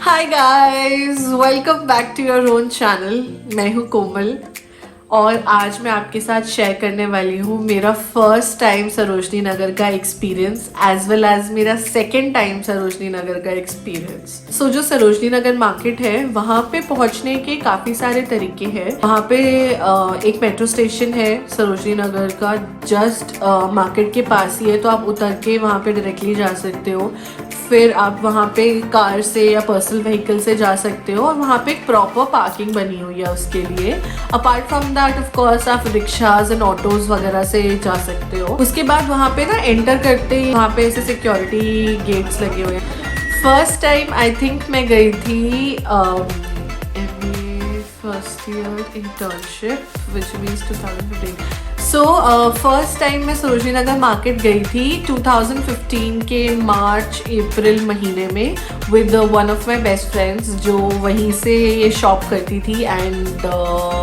Hi guys, welcome back to your own channel. मैं हूँ कोमल और आज मैं आपके साथ शेयर करने वाली हूँ मेरा फर्स्ट टाइम सरोजनी नगर का एक्सपीरियंस एज वेल एज मेरा सेकेंड टाइम सरोजनी नगर का एक्सपीरियंस। सो जो सरोजनी नगर मार्केट है वहाँ पे पहुँचने के काफ़ी सारे तरीके हैं। वहाँ पे एक मेट्रो स्टेशन है सरोजनी नगर का, जस्ट मार्केट के पास ही है, तो आप उतर के वहाँ पे डायरेक्टली जा सकते हो। फिर आप वहाँ पे कार से या पर्सनल व्हीकल से जा सकते हो और वहाँ पे एक प्रॉपर पार्किंग बनी हुई है उसके लिए। Apart from that of course आप रिक्शाज एंड ऑटोज वगैरह से जा सकते हो। उसके बाद वहाँ पे ना एंटर करते ही वहाँ पे ऐसे सिक्योरिटी गेट्स लगे हुए हैं। फर्स्ट टाइम आई थिंक मैं गई थी first year internship which means 2015। So first time मैं सरोजनी नगर मार्केट गई थी 2015 के मार्च अप्रैल महीने में with one of my best friends जो वहीं से ये शॉप करती थी एंड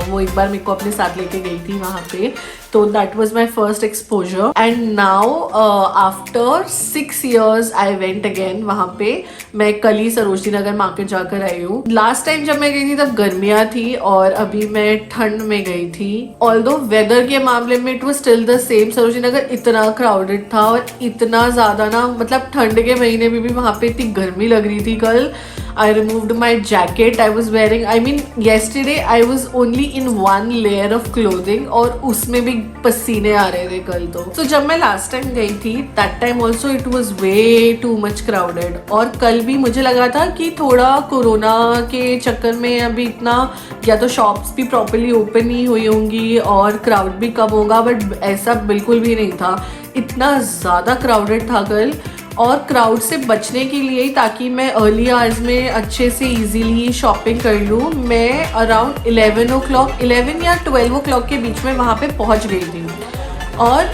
वो एक बार मेरे को अपने साथ लेके गई थी वहाँ पे। तो that was my first exposure and now after 6 years I went again वहाँ पे। मैं कल ही सरोजनी नगर मार्केट जाकर आई हूँ। लास्ट टाइम जब मैं गई थी तब गर्मियाँ थी और अभी मैं ठंड में गई थी। ऑल्दो वेदर के मामले में it was still the same. Sarojini Nagar इतना क्राउडेड था और इतना ज़्यादा ना, मतलब ठंड के महीने में भी वहाँ पे इतनी गर्मी लग रही थी। कल I removed my jacket I was wearing. I mean yesterday I was only in one layer of clothing और उसमें भी पसीने आ रहे थे कल तो। So जब मैं लास्ट टाइम गई थी that time also it was way too much crowded और कल भी मुझे लगा था कि थोड़ा कोरोना के चक्कर में अभी इतना या तो शॉप्स भी प्रॉपर्ली ओपन नहीं हुई होंगी और क्राउड भी कम होगा, बट ऐसा बिल्कुल भी नहीं था। इतना ज़्यादा क्राउडेड था कल और क्राउड से बचने के लिए ताकि मैं अर्ली आवर्स में अच्छे से इजीली शॉपिंग कर लूँ, मैं अराउंड 11 या 12 o'clock के बीच में वहाँ पे पहुँच गई थी और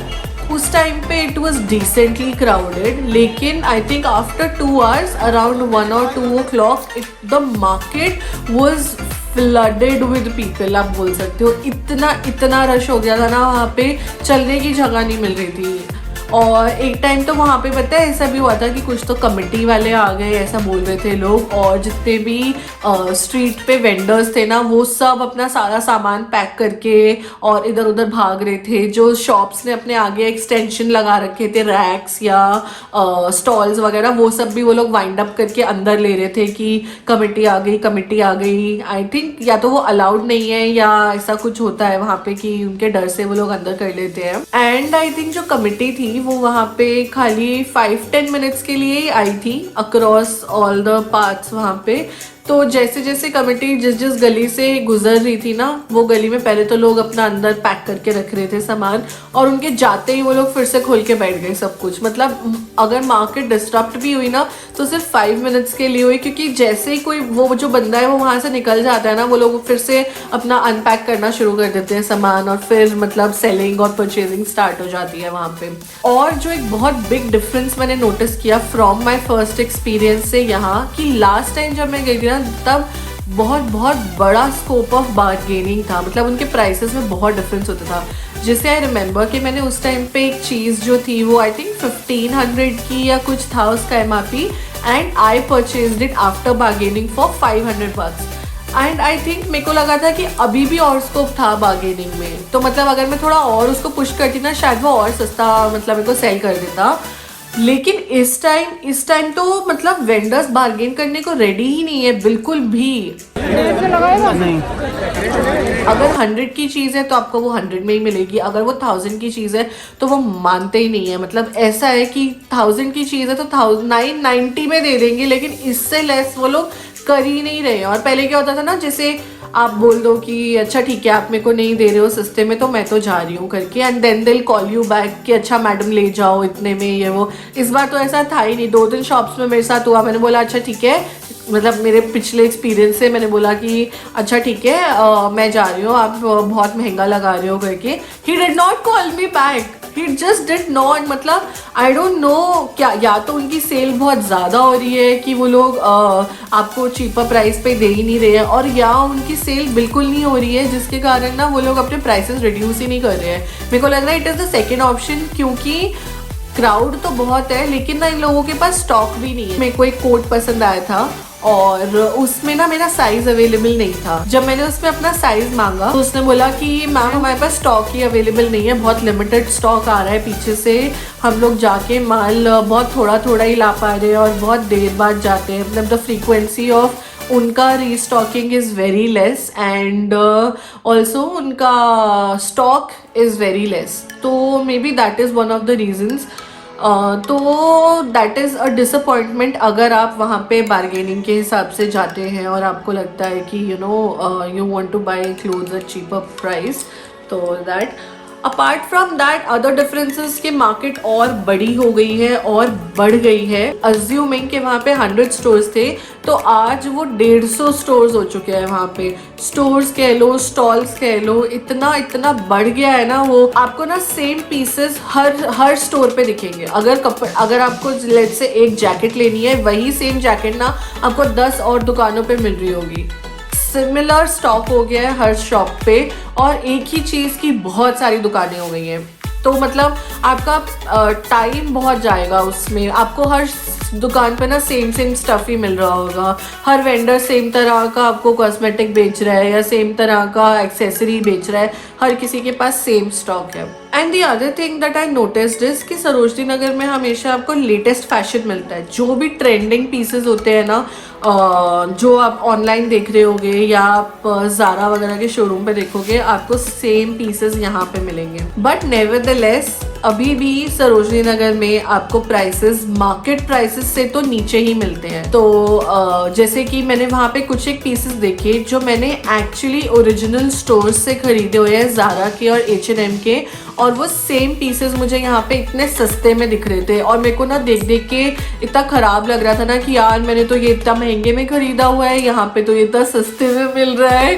उस टाइम पे इट वॉज डिसेंटली क्राउडेड। लेकिन I think after 2 hours around 1 or 2 o'clock the market was flooded with people. आप बोल सकते हो इतना रश हो गया था ना, वहाँ पे चलने की जगह नहीं मिल रही थी। और एक टाइम तो वहाँ पे पता है ऐसा भी हुआ था कि कुछ तो कमेटी वाले आ गए ऐसा बोल रहे थे लोग, और जितने भी स्ट्रीट पे वेंडर्स थे ना वो सब अपना सारा सामान पैक करके और इधर उधर भाग रहे थे। जो शॉप्स ने अपने आगे एक्सटेंशन लगा रखे थे, रैक्स या स्टॉल्स वगैरह, वो सब भी वो लोग वाइंड अप करके अंदर ले रहे थे कि कमेटी आ गई। आई थिंक या तो वो अलाउड नहीं है या ऐसा कुछ होता है वहाँ पे कि उनके डर से वो लोग अंदर कर लेते हैं। एंड आई थिंक जो कमेटी थी वो वहाँ पे खाली 5-10 मिनट्स के लिए ही आई थी अक्रॉस ऑल द पार्ट्स वहाँ पे। तो जैसे जैसे कमेटी जिस गली से गुजर रही थी ना, वो गली में पहले तो लोग अपना अंदर पैक करके रख रहे थे सामान और उनके जाते ही वो लोग फिर से खोल के बैठ गए सब कुछ। मतलब अगर मार्केट डिस्टर्ब भी हुई ना तो सिर्फ 5 मिनट्स के लिए हुई, क्योंकि जैसे ही कोई वो जो बंदा है वो वहाँ से निकल जाता है ना, वो लोग फिर से अपना अनपैक करना शुरू कर देते हैं सामान और फिर मतलब सेलिंग और परचेजिंग स्टार्ट हो जाती है वहाँ पे। और जो एक बहुत बिग डिफरेंस मैंने नोटिस किया फ्रॉम माई फर्स्ट एक्सपीरियंस से यहाँ, कि लास्ट टाइम जब मैं गई थी ना तब बहुत बड़ा स्कोप ऑफ बार्गेनिंग था। मतलब उनके प्राइसेस में बहुत डिफरेंस होता था। जैसे आई रिमेंबर कि मैंने उस टाइम पे एक चीज़ जो थी वो आई थिंक 1500 की या कुछ था उसका MRP and I purchased it after bargaining for 500 bucks। And I think मेरे को लगा था कि अभी भी और स्कोप था बार्गेनिंग में, तो मतलब अगर मैं थोड़ा और उसको पुश करती ना शायद वो और सस्ता मतलब मेरे को सेल कर देता। लेकिन इस टाइम तो मतलब वेंडर्स बार्गेन करने को रेडी ही नहीं है बिल्कुल भी। नहीं, अगर 100 की चीज़ है तो आपको वो 100 में ही मिलेगी, अगर वो 1000 की चीज़ है तो वो मानते ही नहीं है। मतलब ऐसा है कि 1000 की चीज़ है तो 990 में दे देंगे, लेकिन इससे लेस वो लोग कर ही नहीं रहे हैं। और पहले क्या होता था ना, जैसे आप बोल दो कि अच्छा ठीक है आप मेरे को नहीं दे रहे हो सस्ते में तो मैं तो जा रही हूँ करके, एंड देन दिल कॉल यू बैक कि अच्छा मैडम ले जाओ इतने में ये वो। इस बार तो ऐसा था ही नहीं। 2-3 शॉप्स में मेरे साथ हुआ, मैंने बोला अच्छा ठीक है, मतलब मेरे पिछले एक्सपीरियंस से मैंने बोला कि अच्छा ठीक है मैं जा रही हूँ, आप बहुत महंगा लगा रहे हो करके। He did not call me back, he just did not. मतलब आई डोंट नो क्या, या तो उनकी सेल बहुत ज़्यादा हो रही है कि वो लोग आपको चीपर प्राइस पे दे ही नहीं रहे हैं, और या उनकी सेल बिल्कुल नहीं हो रही है जिसके कारण ना वो लोग अपने प्राइसेस रिड्यूस ही नहीं कर रहे हैं। मेरे को लग रहा है it is the second option, क्योंकि क्राउड तो बहुत है लेकिन ना इन लोगों के पास स्टॉक भी नहीं है। मेरे को एक कोट पसंद आया था और उसमें ना मेरा साइज अवेलेबल नहीं था। जब मैंने उसमें अपना साइज मांगा तो उसने बोला कि मैम हमारे पास स्टॉक ही अवेलेबल नहीं है, बहुत लिमिटेड स्टॉक आ रहा है पीछे से, हम लोग जाके माल बहुत थोड़ा थोड़ा ही ला पा रहे हैं और बहुत देर बाद जाते हैं, मतलब द फ्रीक्वेंसी ऑफ उनका restocking is very less and also उनका स्टॉक इज़ वेरी लेस। तो maybe that is one of the reasons. तो दैट इज़ अ डिसअपॉइंटमेंट अगर आप वहाँ पे बार्गेनिंग के हिसाब से जाते हैं और आपको लगता है कि you want to buy clothes at cheaper price. तो that apart from that other differences के मार्केट और बड़ी हो गई है और बढ़ गई है। अज्यूमिंग के वहाँ पे 100 स्टोर्स थे तो आज वो 150 स्टोर्स हो चुके हैं। वहाँ पे स्टोर्स कह लो, स्टॉल्स कह लो, इतना इतना बढ़ गया है ना। वो आपको ना सेम पीसेस हर स्टोर पे दिखेंगे। अगर आपको लेट्स से एक जैकेट लेनी है, वही सेम जैकेट ना आपको 10 और दुकानों पे मिल रही होगी। सिमिलर स्टॉक हो गया है हर शॉप पे और एक ही चीज़ की बहुत सारी दुकानें हो गई हैं। तो मतलब आपका टाइम बहुत जाएगा उसमें। आपको हर दुकान पे ना सेम स्टफ ही मिल रहा होगा। हर वेंडर सेम तरह का आपको कॉस्मेटिक बेच रहा है या सेम तरह का एक्सेसरी बेच रहा है। हर किसी के पास सेम स्टॉक है। And the other thing that I noticed is कि सरोजनी नगर में हमेशा आपको लेटेस्ट फैशन मिलता है। जो भी ट्रेंडिंग पीसेस होते हैं ना, जो आप ऑनलाइन देख रहे होगे या आप ज़ारा वगैरह के शोरूम पे देखोगे, आपको सेम पीसेस यहाँ पे मिलेंगे। बट नेवरदलेस अभी भी सरोजनी नगर में आपको प्राइसेस मार्केट प्राइसेस से तो नीचे ही मिलते हैं। तो जैसे कि मैंने वहाँ पे कुछ एक पीसेस देखे जो मैंने एक्चुअली ओरिजिनल स्टोर्स से खरीदे हुए हैं, ज़ारा के और H&M के, और वो सेम पीसेस मुझे यहाँ पे इतने सस्ते में दिख रहे थे। और मेरे को ना देख देख के इतना ख़राब लग रहा था ना कि यार मैंने तो ये इतना महंगे में ख़रीदा हुआ है, यहाँ पे तो ये इतना सस्ते में मिल रहा है।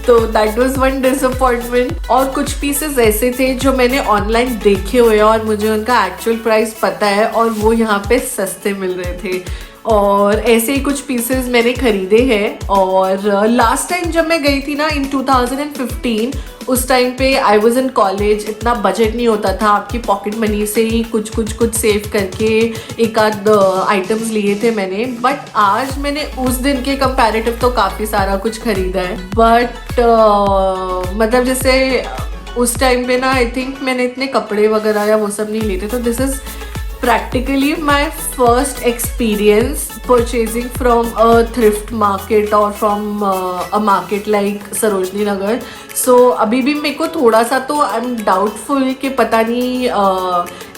तो दैट वाज वन डिसअपॉइंटमेंट। और कुछ पीसेस ऐसे थे जो मैंने ऑनलाइन देखे हुए हैं और मुझे उनका एक्चुअल प्राइस पता है और वो यहाँ पे सस्ते मिल रहे थे। और ऐसे ही कुछ पीसेस मैंने खरीदे हैं। और लास्ट टाइम जब मैं गई थी ना इन 2015, उस टाइम पे आई वॉज इन कॉलेज, इतना बजट नहीं होता था। आपकी पॉकेट मनी से ही कुछ सेव करके एक आध आइटम्स लिए थे मैंने। बट आज मैंने उस दिन के कंपैरेटिव तो काफ़ी सारा कुछ खरीदा है। बट मतलब जैसे उस टाइम पे ना आई थिंक मैंने इतने कपड़े वगैरह या वो सब नहीं लिए थे। तो this is practically my first experience purchasing from a thrift market or from a market like Sarojini Nagar. So अभी भी मेरे को थोड़ा सा तो आई एम डाउटफुल कि पता नहीं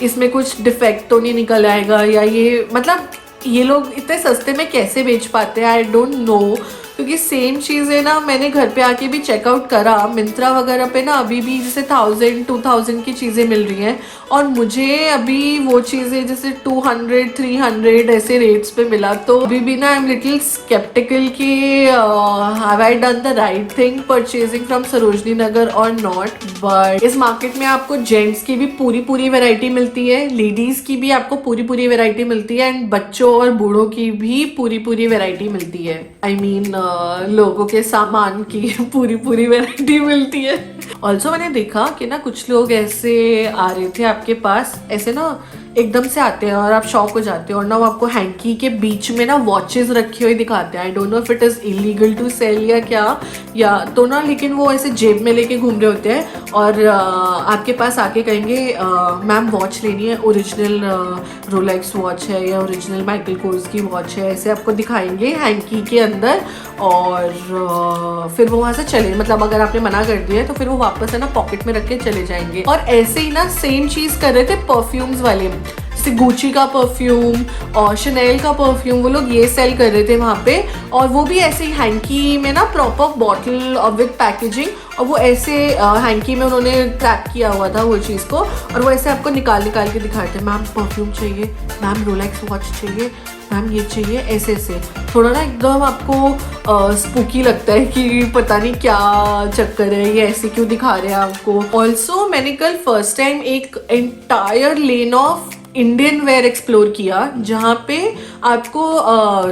इसमें कुछ डिफेक्ट तो नहीं निकल आएगा या ये मतलब ये लोग इतने सस्ते में कैसे बेच पाते हैं, आई डोंट नो। क्योंकि सेम चीज़ें ना मैंने घर पे आके भी चेकआउट करा, मिंत्रा वगैरह पे ना अभी भी जैसे 1000-2000 की चीज़ें मिल रही हैं और मुझे अभी वो चीज़ें जैसे 200-300 ऐसे रेट्स पे मिला। तो अभी भी ना आई एम लिटिल स्केप्टिकल कि have I done the right thing purchasing from Sarojini Nagar और नॉट। बट इस मार्केट में आपको जेंट्स की भी पूरी वैरायटी मिलती है, लेडीज़ की भी आपको पूरी वैरायटी मिलती है एंड बच्चों और बूढ़ों की भी पूरी वैरायटी मिलती है। आई मीन लोगों के सामान की पूरी वैरायटी मिलती है। ऑल्सो मैंने देखा कि ना कुछ लोग ऐसे आ रहे थे आपके पास, ऐसे ना एकदम से आते हैं और आप शॉक हो जाते हो और ना वो आपको हैंकी के बीच में ना वॉचेस रखी हुई दिखाते हैं। I don't know if it is illegal to sell या क्या, या तो ना, लेकिन वो ऐसे जेब में लेके घूम रहे होते हैं और आपके पास आके कहेंगे मैम वॉच लेनी है, ओरिजिनल रोलेक्स वॉच है या ओरिजिनल माइकल कोर्स की वॉच है, ऐसे आपको दिखाएंगे हैंकी के अंदर। और फिर वो वहाँ से चले, मतलब अगर आपने मना कर दिया है तो फिर वो वापस है ना पॉकेट में रख के चले जाएंगे। और ऐसे ही ना सेम चीज़ कर रहे थे परफ्यूम्स वाले, जैसे गुची का परफ्यूम और शनेल का परफ्यूम, वो लोग ये सेल कर रहे थे वहाँ पे। और वो भी ऐसे ही हैंकी में ना प्रॉपर बॉटल विद पैकेजिंग, और वो ऐसे हैंकी में उन्होंने पैक किया हुआ था वो चीज़ को, और वो ऐसे आपको निकाल के दिखाए थे, मैम परफ्यूम चाहिए, मैम रोलेक्स वॉच चाहिए, मैम ये चाहिए, ऐसे थोड़ा ना एकदम आपको स्पूकी लगता है कि पता नहीं क्या चक्कर है, ये ऐसे क्यों दिखा रहे हैं आपको। ऑल्सो मैंने कल फर्स्ट टाइम एक entire lane of Indian wear explore किया, जहाँ पे आपको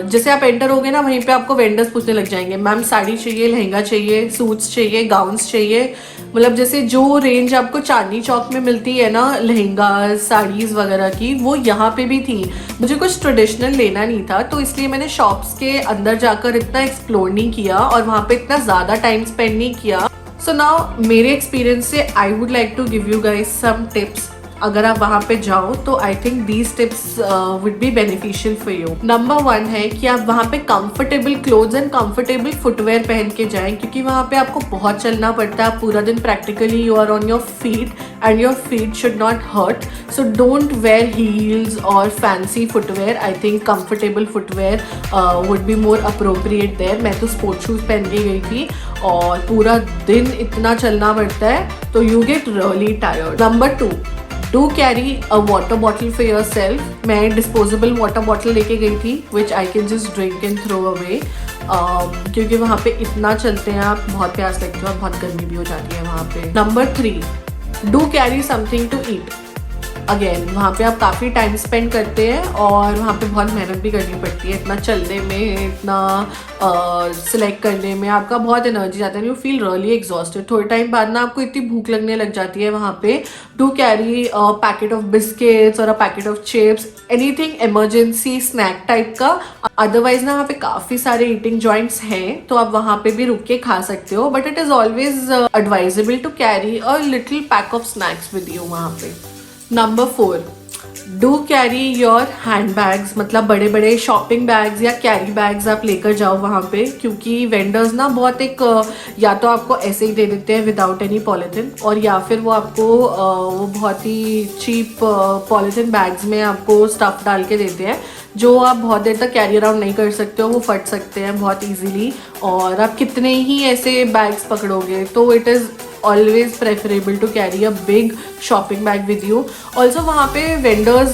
जैसे आप एंटर होगे ना वहीं पे आपको वेंडर्स पूछने लग जाएंगे, मैम साड़ी चाहिए, लहंगा चाहिए, सूट्स चाहिए, गाउन्स चाहिए, मतलब जैसे जो रेंज आपको चांदनी चौक में मिलती है ना लहंगा साड़ीज वगैरह की, वो यहाँ पे भी थी। मुझे कुछ ट्रेडिशनल लेना नहीं था, तो इसलिए मैंने शॉप्स के अंदर जाकर इतना एक्सप्लोर नहीं किया और वहाँ पे इतना ज़्यादा टाइम स्पेंड नहीं किया। सो नाउ मेरे एक्सपीरियंस से I would like to give you guys some tips. अगर आप वहाँ पे जाओ तो I think these tips would be beneficial for you. Number 1 है कि आप वहाँ पे comfortable clothes and comfortable footwear पहन के जाएं, क्योंकि वहाँ पे आपको बहुत चलना पड़ता है। आप पूरा दिन practically you are on your feet and your feet should not hurt. So don't wear heels और fancy footwear. I think comfortable footwear would be more appropriate there. मैं तो स्पोर्ट्स शूज़ पहन के गई थी और पूरा दिन इतना चलना पड़ता है तो you get really tired. Number 2, do carry a water bottle for yourself. मैं डिस्पोजेबल वाटर बॉटल लेके गई थी which I can just drink and throw away, क्योंकि वहाँ पे इतना चलते हैं आप, बहुत प्यास लगती है और बहुत गर्मी भी हो जाती है वहाँ पे। Number 3, do carry something to eat. Again वहाँ पे आप काफ़ी टाइम स्पेंड करते हैं और वहाँ पे बहुत मेहनत भी करनी पड़ती है। इतना चलने में, इतना सिलेक्ट करने में आपका बहुत एनर्जी जाता है, यू फील रियली एग्जॉस्टेड। थोड़े टाइम बाद ना आपको इतनी भूख लगने लग जाती है वहाँ पे। Do carry a packet of biscuits और a packet of chips, anything emergency snack type का। अदरवाइज ना वहाँ पे काफ़ी सारे ईटिंग जॉइंट्स हैं तो आप वहाँ पे भी रुक के खा सकते हो, but it is always advisable to carry a little pack of snacks with you वहाँ पे। Number 4, do carry your hand bags, मतलब बड़े बड़े शॉपिंग बैग्स या कैरी बैग्स आप लेकर जाओ वहाँ पे, क्योंकि वेंडर्स ना बहुत एक या तो आपको ऐसे ही दे देते हैं विदाउट एनी पॉलीथिन, और या फिर वो आपको वो बहुत ही चीप पॉलीथिन बैग्स में आपको स्टफ़ डाल के देते हैं, जो आप बहुत देर तक कैरी अराउंड नहीं कर सकते हो। वो फट सकते हैं बहुत ईजीली और आप कितने ही ऐसे बैग्स पकड़ोगे, तो it is always preferable to carry a big shopping bag with you. Also वहाँ पे वेंडर्स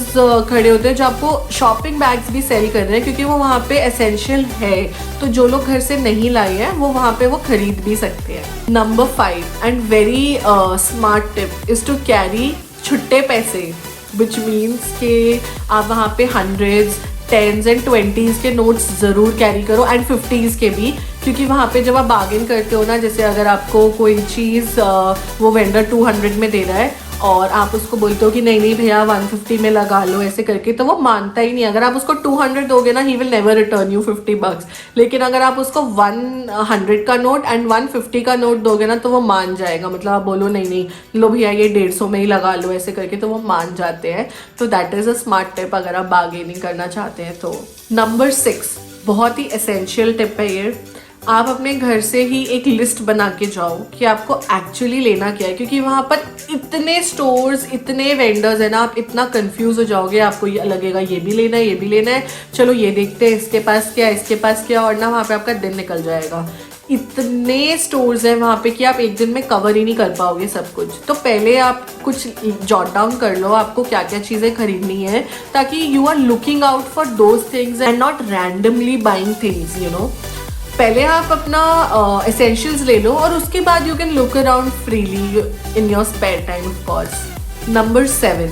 खड़े होते हैं जो आपको शॉपिंग बैग्स भी सेल कर रहे हैं, क्योंकि वो वहाँ पे एसेंशियल है, तो जो लोग घर से नहीं लाए हैं वो वहाँ पे वो खरीद भी सकते हैं। Number 5 and very smart tip is to carry छुट्टे पैसे, विच मीन्स कि आप वहाँ पे 100s, 10s एंड 20s के नोट्स ज़रूर कैरी करो एंड 50s के भी, क्योंकि वहाँ पे जब आप बार्गेन करते हो ना, जैसे अगर आपको कोई चीज़ वो वेंडर 200 में दे रहा है और आप उसको बोलते हो कि नहीं नहीं भैया 150 में लगा लो ऐसे करके, तो वो मानता ही नहीं। अगर आप उसको 200 दोगे ना, he will never return you 50 bucks। लेकिन अगर आप उसको 100 का नोट एंड 150 का नोट दोगे ना तो वो मान जाएगा। मतलब आप बोलो नहीं नहीं लो भैया ये 150 में ही लगा लो ऐसे करके, तो वो मान जाते हैं। तो that is a smart tip अगर आप बार्गेनिंग करना चाहते हैं तो। नंबर 6 बहुत ही एसेंशियल टिप है ये। आप अपने घर से ही एक लिस्ट बना के जाओ कि आपको एक्चुअली लेना क्या है, क्योंकि वहाँ पर इतने स्टोर्स, इतने वेंडर्स हैं ना, आप इतना कंफ्यूज हो जाओगे। आपको ये लगेगा ये भी लेना है, ये भी लेना है, चलो ये देखते हैं इसके पास क्या है, इसके पास क्या, और ना वहाँ पे आपका दिन निकल जाएगा। इतने स्टोर्स हैं वहाँ पे कि आप एक दिन में कवर ही नहीं कर पाओगे सब कुछ। तो पहले आप कुछ जॉट डाउन कर लो आपको क्या क्या चीज़ें खरीदनी है, ताकि you are looking out for those things and not randomly buying things, you know. पहले आप अपना एसेंशियल्स ले लो और उसके बाद you can look around freely in your spare time of course. Number 7,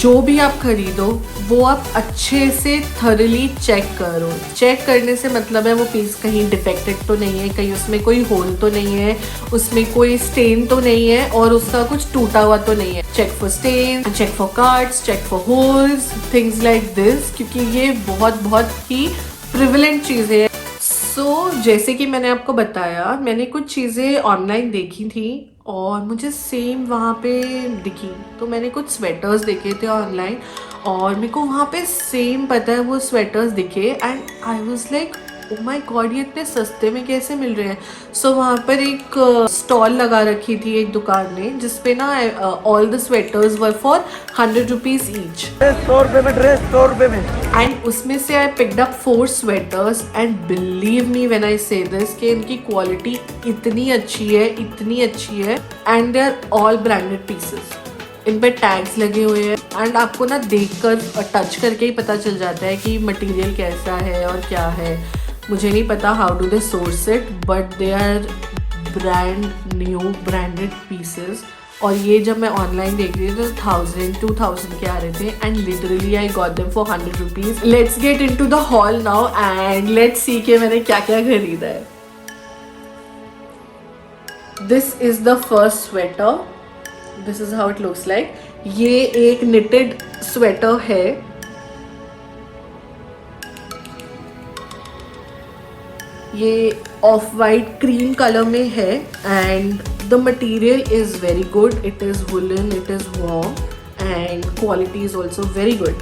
जो भी आप खरीदो वो आप अच्छे से थॉरली चेक करो। चेक करने से मतलब है वो पीस कहीं डिफेक्टेड तो नहीं है, कहीं उसमें कोई होल तो नहीं है, उसमें कोई स्टेन तो नहीं है और उसका कुछ टूटा हुआ तो नहीं है। Check for stain, check for cards, check for holes, things like this, क्योंकि ये बहुत बहुत ही प्रिविलेंट चीज़ें हैं। जैसे कि मैंने आपको बताया, मैंने कुछ चीज़ें ऑनलाइन देखी थी और मुझे सेम वहाँ पे दिखी, तो मैंने कुछ स्वेटर्स देखे थे ऑनलाइन और मेरे को वहाँ पे सेम पता है वो स्वेटर्स दिखे and I was like oh my God ये इतने सस्ते में कैसे मिल रहे हैं। सो वहाँ पर एक स्टॉल लगा रखी थी एक दुकान ने, जिसपे ना all the sweaters were for 100 rupees each. 100 रुपये में ड्रेस, 100 रुपये में। एंड उसमें से I picked up 4 sweaters and believe me when I से दिस कि इनकी क्वालिटी इतनी अच्छी है, इतनी अच्छी है, and they are all branded pieces. इन पे टैग्स लगे हुए हैं एंड आपको ना देखकर टच करके ही पता चल जाता है कि मटेरियल कैसा है और क्या है। मुझे नहीं पता how do they source it, but they are brand new branded pieces. और ये जब मैं ऑनलाइन देख रही थी तो 1000-2000 के आ रहे थे and literally I got them for 100 rupees. Let's get into the hall now and let's see के मैंने क्या क्या खरीदा है। This is the first sweater, this is how it looks like. ये एक निटेड स्वेटर है, ये ऑफ वाइट क्रीम कलर में है and the material is very good, it is woollen, it is warm and quality is also very good.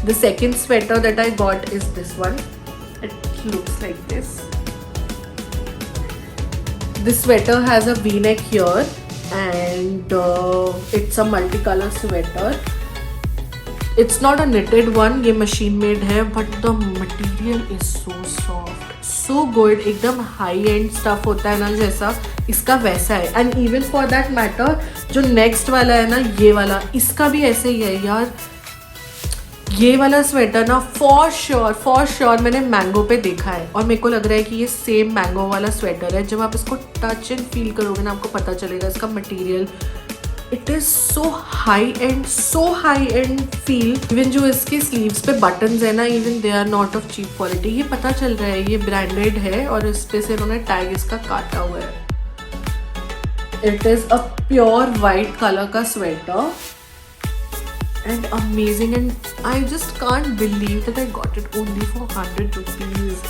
The second sweater that I got is this one. It looks like this. This sweater has a V-neck here and it's a multicolor sweater. It's not a knitted one, ये machine made है, but the material is so soft, so good. एकदम high end stuff होता है ना जैसा, इसका वैसा है. And even for that matter जो नेक्स्ट वाला है ना, ये वाला, इसका भी ऐसे ही है यार. ये वाला स्वेटर ना फॉर श्योर मैंने मैंगो पे देखा है और मेरे को लग रहा है कि ये सेम मैंगो वाला स्वेटर है. जब आप इसको टच एंड फील करोगे ना, आपको पता चलेगा इसका material. It is so high and feel. Even जो इसके स्लीव्स पे बटन्स है ना, even they are not of cheap quality. ये पता चल रहा है ये ब्रांडेड है और इस पे से इन्होंने टैग इसका काटा हुआ है. It is a pure white colour का sweater and amazing, and I just can't believe that I got it only for 100 rupees.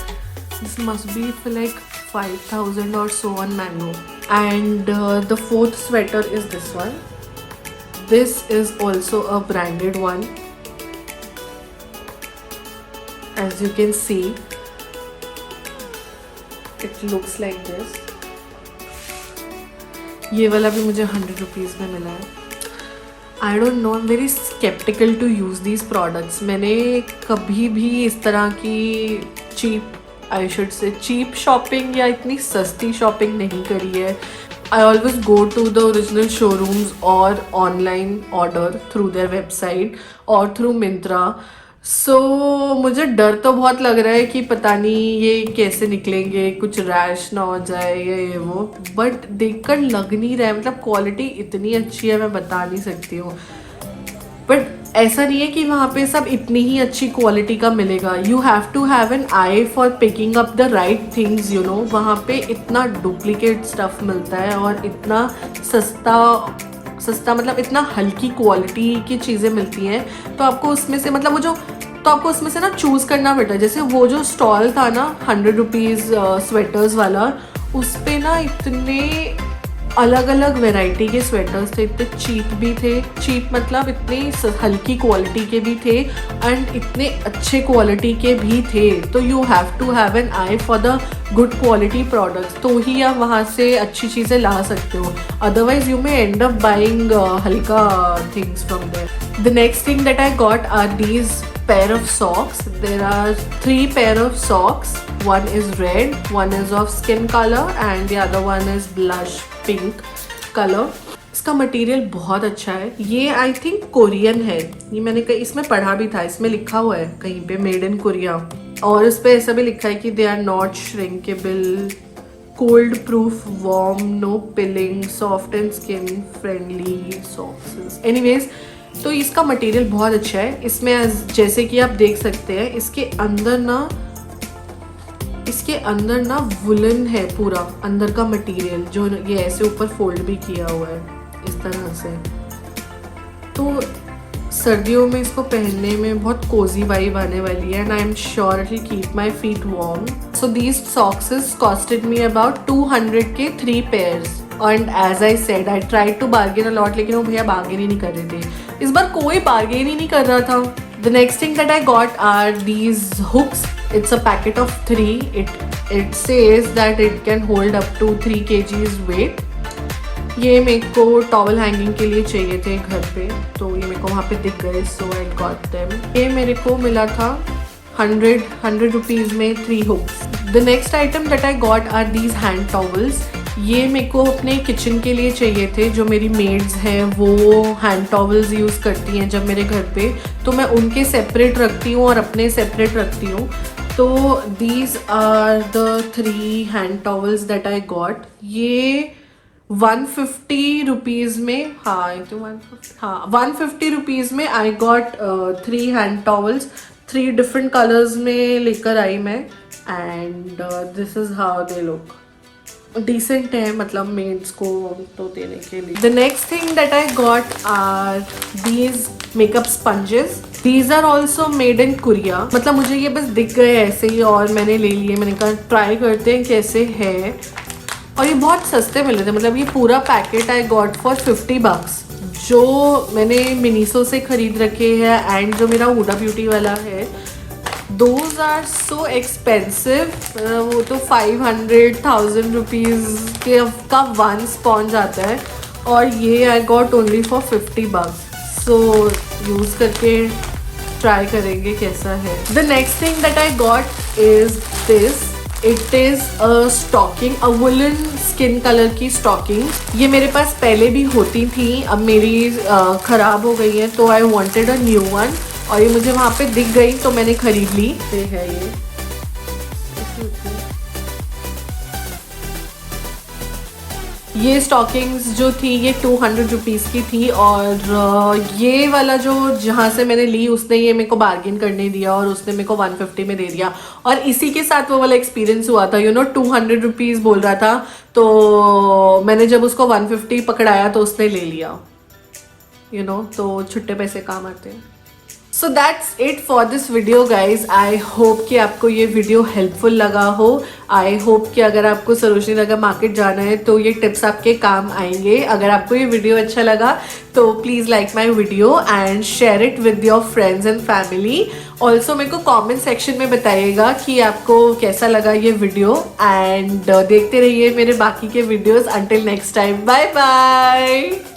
This must be for like 5,000 or so on Mango. And the fourth sweater is this one. This is also a branded one, as you can see. It looks like this. ये वाला भी मुझे 100 rupees में मिला है. I don't know, I am very sceptical to use these products. मैंने कभी भी इस तरह की चीप शॉपिंग या इतनी सस्ती शॉपिंग नहीं करी है. I always go to the original showrooms और online order through their website और थ्रू मिंत्रा. सो मुझे डर तो बहुत लग रहा है कि पता नहीं ये कैसे निकलेंगे, कुछ रैश ना हो जाए या ये वो, बट देखकर लग नहीं रहा है. मतलब क्वालिटी इतनी अच्छी है, मैं बता नहीं सकती हूँ. बट ऐसा नहीं है कि वहाँ पे सब इतनी ही अच्छी क्वालिटी का मिलेगा. You have to have an eye for picking up the right things, you know. वहाँ पे इतना डुप्लीकेट स्टफ मिलता है और इतना सस्ता मतलब इतना हल्की क्वालिटी की चीज़ें मिलती हैं. तो आपको उसमें से मतलब आपको उसमें से ना चूज़ करना पड़ता है. जैसे वो जो स्टॉल था ना 100 रुपीज़ स्वेटर्स वाला, उस पे ना इतने अलग अलग वैरायटी के स्वेटर्स थे. इतने चीप भी थे, चीप मतलब इतनी हल्की क्वालिटी के भी थे एंड इतने अच्छे क्वालिटी के भी थे. तो you have to have an eye for the good quality products, तो ही आप वहाँ से अच्छी चीज़ें ला सकते हो. Otherwise you may end up buying हल्का things from there. The next thing that I got are these pair of socks. There are 3 pair of socks. One is red, one is of skin color and the other one is blush pink color. इसका material बहुत अच्छा है. ये I think Korean है. ये मैंने कहीं इसमें पढ़ा भी था, इसमें लिखा हुआ है कहीं पे मेड इन कोरिया. और इस पे ऐसा भी लिखा है कि they are not shrinkable, cold proof, warm, no pilling, soft and skin friendly socks. Anyways, तो इसका मटेरियल बहुत अच्छा है. इसमें जैसे कि आप देख सकते हैं इसके अंदर ना वुलन है पूरा अंदर का मटेरियल, जो ये ऐसे ऊपर फोल्ड भी किया हुआ है इस तरह से. तो सर्दियों में इसको पहनने में बहुत कोजी वाइब आने वाली है and I am sure it will keep my feet warm. So these socks costed me about 200 के 3 pairs. And as I said, I tried to bargain a lot, लेकिन वो भैया बार्गेन ही नहीं कर रहे थे. इस बार कोई बार्गेन ही नहीं कर रहा था. The next thing that I got are these hooks. It's a packet of 3. It says that it can hold up to 3 kgs weight. ये मेरे को टॉवल हैंगिंग के लिए चाहिए थे घर पे, तो ये मेरे को वहाँ पे दिख गए, सो आई गॉट देम. ये मेरे को मिला था 100 रुपीज़ में 3 hooks. The next item that I got are these hand towels. ये मेरे को अपने किचन के लिए चाहिए थे. जो मेरी मेड्स हैं वो हैंड टॉवल्स यूज़ करती हैं जब मेरे घर पे, तो मैं उनके सेपरेट रखती हूँ और अपने सेपरेट रखती हूँ. तो these are the 3 hand towels that I got. ये 150 रुपीज़ में, हाँ 150 रुपीज़ में I got 3 hand towels. 3 different colours में लेकर आई मैं. And this is how they look. Decent है, मतलब मेड्स को तो देने के लिए। The next thing that I got are these makeup sponges. These are also made in Korea. मतलब मुझे ये बस दिख गए ऐसे ही और मैंने ले लिए। मैंने कहा ट्राई करते हैं कैसे है, और ये बहुत सस्ते मिले थे। मतलब ये पूरा packet I got for 50 bucks, जो मैंने मिनीसो से खरीद रखे हैं एंड जो मेरा हुडा ब्यूटी वाला है, दोज आर सो एक्सपेंसिव। वो तो 500,000 रुपीज़ के का वन स्पॉन्ज आता है, और ये I got only for 50 bucks। So use करके ट्राई करेंगे कैसा है। The next thing that I got is this. It is a stocking, a woollen skin colour की स्टॉकिंग। ये मेरे पास पहले भी होती थी, अब मेरी ख़राब हो गई है, तो I wanted a new one, और ये मुझे वहाँ पे दिख गई तो मैंने खरीद ली। ये है ये स्टॉकिंग्स जो थी ये 200 रुपीज़ की थी, और ये वाला जो जहाँ से मैंने ली उसने ये मेरे को बार्गेन करने दिया और उसने मेरे को 150 में दे दिया। और इसी के साथ वो वाला एक्सपीरियंस हुआ था, 200 रुपीज़ बोल रहा था, तो मैंने जब उसको 150 पकड़ाया तो उसने ले लिया। तो छुट्टे पैसे काम आते हैं। So that's it for this video guys. I hope कि आपको ये वीडियो हेल्पफुल लगा हो। आई होप कि अगर आपको सरोजनी नगर मार्केट जाना है तो ये टिप्स आपके काम आएंगे। अगर आपको ये वीडियो अच्छा लगा तो please like my video and share it with your friends and family. Also मेरे को कॉमेंट सेक्शन में बताइएगा कि आपको कैसा लगा ये वीडियो, एंड देखते रहिए मेरे बाकी के videos. Until next time, bye bye.